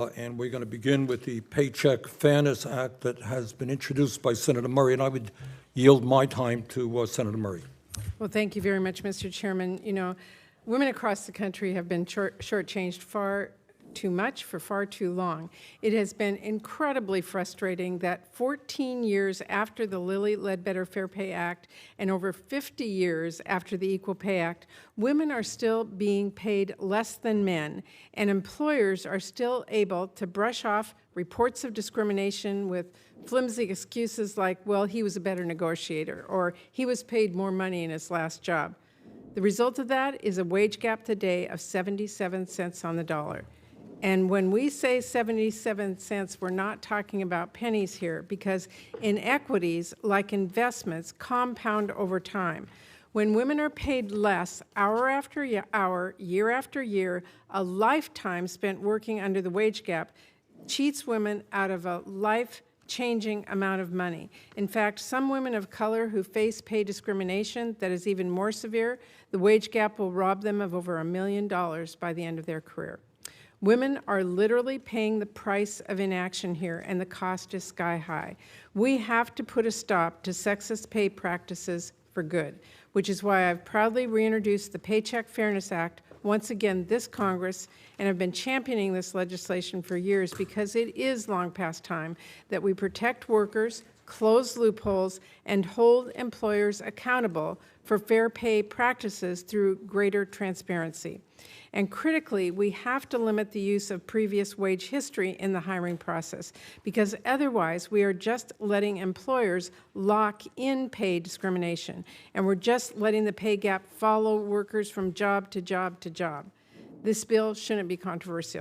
And we're going to begin with the Paycheck Fairness Act that has been introduced by Senator Murray, and I would yield my time to Senator Murray. Well, thank you very much, Mr. Chairman. You know, women across the country have been shortchanged far too much for far too long. It has been incredibly frustrating that 14 years after the Lilly Ledbetter Fair Pay Act and over 50 years after the Equal Pay Act, women are still being paid less than men, and employers are still able to brush off reports of discrimination with flimsy excuses like, well, he was a better negotiator, or he was paid more money in his last job. The result of that is a wage gap today of 77 cents on the dollar. And when we say 77 cents, we're not talking about pennies here, because inequities, like investments, compound over time. When women are paid less hour after hour, year after year, a lifetime spent working under the wage gap cheats women out of a life-changing amount of money. In fact, some women of color who face pay discrimination that is even more severe, the wage gap will rob them of over $1 million by the end of their career. Women are literally paying the price of inaction here, and the cost is sky high. We have to put a stop to sexist pay practices for good, which is why I've proudly reintroduced the Paycheck Fairness Act once again this Congress, and have been championing this legislation for years, because it is long past time that we protect workers, close loopholes, and hold employers accountable for fair pay practices through greater transparency. And critically, we have to limit the use of previous wage history in the hiring process, because otherwise we are just letting employers lock in pay discrimination, and we're just letting the pay gap follow workers from job to job to job. This bill shouldn't be controversial.